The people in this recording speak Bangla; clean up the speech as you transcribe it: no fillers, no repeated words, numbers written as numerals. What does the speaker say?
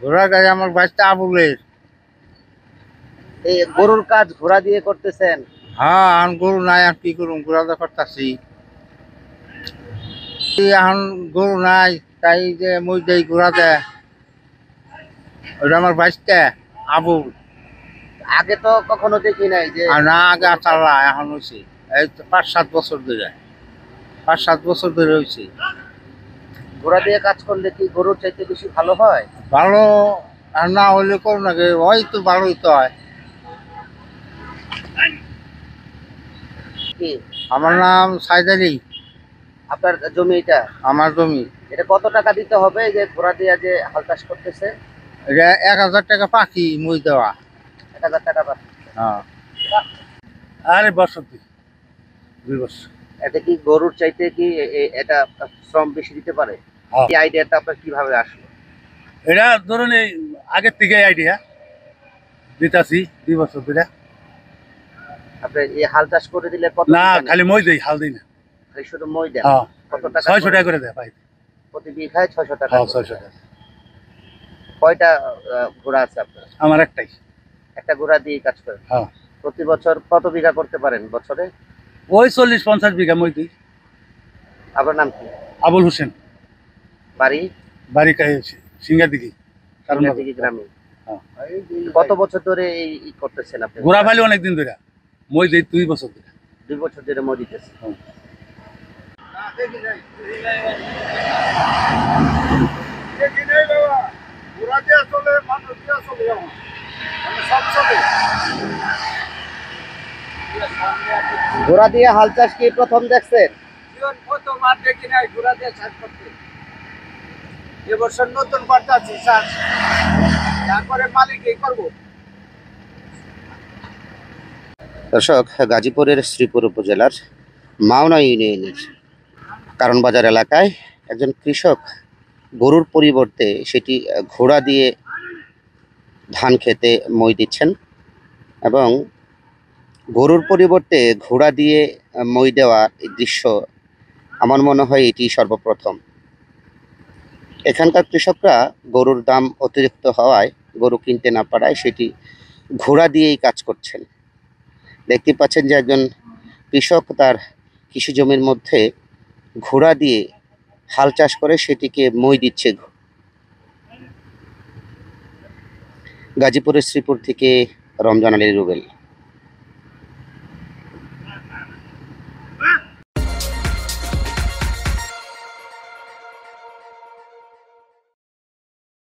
ঘোড়া গাড়ি আমার বাচ্চা আবুলের। এই গরুর কাজ ঘোড়া দিয়ে করতেছেন? হ্যাঁ, এখন গরু নাই, আর কি করুম, ঘোড়া তো করতেছি। এখন গরু নাই, তাই যে মই দেই ঘোড়া দেয়, ওটা আমার বাচ্চা আবুল। আগে তো কখনো দেখি নাই যে আর না, আগে চালা, এখন হয়েছে এই তো 5-7 বছর ধরে, 5-7 বছর ধরে হয়েছে। ঘোড়া দিয়ে কাজ করলে কি গরুর চাইতে বেশি ভালো হয়? ভালো আর না হইলে করুন নাকি, হয়তো ভালোই তো হয়। কি আমার নাম সাইদ আলী। আপনার জমি এটা? আমার জমি। এটা কত টাকা দিতে হবে যে ঘোড়া দিয়ে যে হাল চাষ করতেছে? এটা 1000 টাকা পাখি মই দেওয়া। 1000 টাকা পাচ্ছে। হ্যাঁ, আরে বছর 2 বছর। এটা কি গরুর চাইতে কি এটা শ্রম বেশি দিতে পারে? হ্যাঁ। এই আইডিয়াটা আপনার কিভাবে আসলো? এটা ধরুন এই আগের থেকে আইডিয়া দিতাছি 2 বছর ধরে। আপনি এই হাল চাষ করে দিলে কত না, টাকা নেন? খালি মই দেই, হাল দিই না। খালি শুধু মই দেন? হ্যাঁ, কত টাকা? 600 টাকা করে দেয় ভাই। প্রতি বিঘায় 600 টাকা? হ্যাঁ, 600 টাকা। কয়টা ঘোড়া আছে আপনার? আমার একটাই। একটা ঘোড়া দিয়ে কাজ করেন? হ্যাঁ, প্রতি বছর কত বিঘা করতে পারেন বছরে? ওই 40-50 বিঘা মই দিই। আপনার নাম কি? আবুল হোসেন। বাড়ি? বাড়ি সিঙ্গার দিঘি। সিঙ্গারদিঘি গ্রামে? হ্যাঁ। কত বছর ধরে এই করতেছেন আপনি? ঘোরা ফাইলে অনেকদিন ধরে, মই দেই 2 বছর ধরে। 2 বছর ধরে মই দিতেছেন? হ্যাঁ। ঘোড়া দিয়ে হাল চাষ কি প্রথম দেখছেন? প্রথমবার দেখি নাই ঘোড়া দিয়ে চাষ করতে। এবছর নতুন করতেছি চাষ, তারপরে মালিকই করবো। দর্শক, গাজীপুরের শ্রীপুর উপজেলার মাওনা ইউনিয়নের কারণ বাজার এলাকায় একজন কৃষক গরুর পরিবর্তে সেটি ঘোড়া দিয়ে ধান খেতে মই দিচ্ছেন এবং গরুর পরিবর্তে ঘোড়া দিয়ে মই দেওয়া এই দৃশ্য আমার মনে হয় এটি সর্বপ্রথম। এখানকার কৃষকরা গরুর দাম অতিরিক্ত হওয়ায়, গরু কিনতে না পারায় সেটি ঘোড়া দিয়েই কাজ করছেন। দেখতে পাচ্ছেন যে একজন কৃষক তার কৃষি জমির মধ্যে ঘোড়া দিয়ে হাল চাষ করে সেটিকে মই দিচ্ছে। গাজীপুরের শ্রীপুর থেকে রমজান আলী রুবেল।